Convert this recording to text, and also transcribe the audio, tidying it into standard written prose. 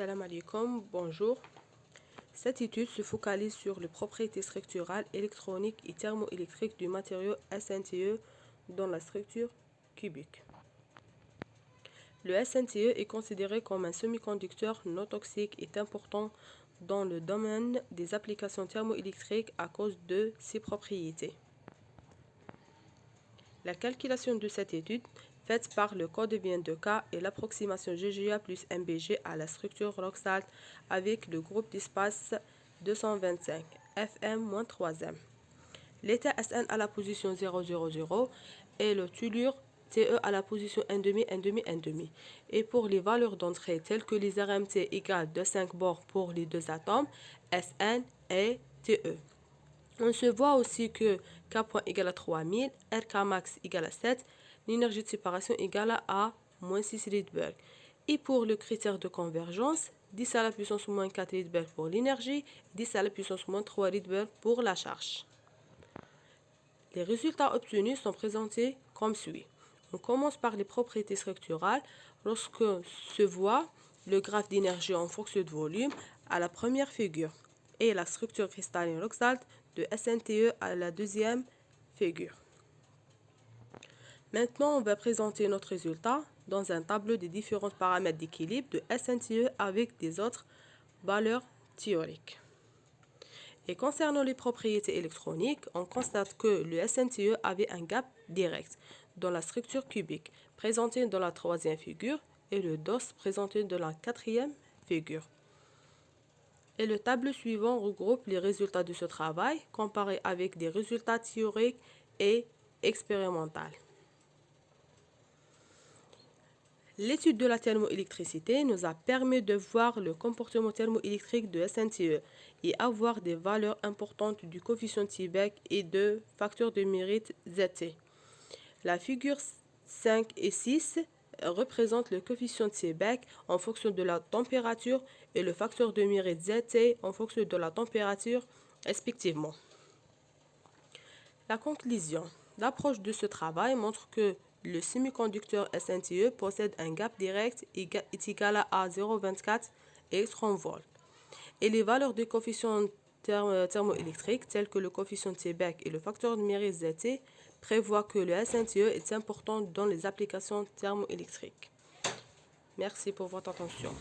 Salam alaikum, bonjour. Cette étude se focalise sur les propriétés structurales, électroniques et thermoélectriques du matériau SNTE dans la structure cubique. Le SNTE est considéré comme un semi-conducteur non toxique et important dans le domaine des applications thermoélectriques à cause de ses propriétés. La calculation de cette étude, faite par le co-devient de K et l'approximation GGA plus MBG à la structure rock salt avec le groupe d'espace 225, Fm-3m. L'état Sn à la position 0,0,0 et le tellure TE à la position N', et pour les valeurs d'entrée telles que les RMT égale de 5 bords pour les deux atomes, Sn et TE. On se voit aussi que K point égale à 3000, RK max égale à 7, l'énergie de séparation égale à moins 6 Rydberg. Et pour le critère de convergence, 10 à la puissance moins 4 Rydberg pour l'énergie, 10 à la puissance moins 3 Rydberg pour la charge. Les résultats obtenus sont présentés comme suit. On commence par les propriétés structurales. Lorsque se voit le graphe d'énergie en fonction de volume à la première figure et la structure cristalline rock salt de SNTE à la deuxième figure. Maintenant, on va présenter notre résultat dans un tableau des différents paramètres d'équilibre de SNTE avec des autres valeurs théoriques. Et concernant les propriétés électroniques, on constate que le SNTE avait un gap direct dans la structure cubique présentée dans la troisième figure et le DOS présenté dans la quatrième figure. Et le tableau suivant regroupe les résultats de ce travail comparés avec des résultats théoriques et expérimentaux. L'étude de la thermoélectricité nous a permis de voir le comportement thermoélectrique de SNTE et avoir des valeurs importantes du coefficient Seebeck et de facteur de mérite ZT. La figure 5 et 6 représente le coefficient Seebeck en fonction de la température et le facteur de mérite ZT en fonction de la température respectivement. La conclusion. L'approche de ce travail montre que le semi-conducteur SNTE possède un gap direct est égal à 0,24 eV. Et les valeurs des coefficients thermoélectriques tels que le coefficient Seebeck et le facteur de mérite ZT prévoient que le SNTE est important dans les applications thermoélectriques. Merci pour votre attention.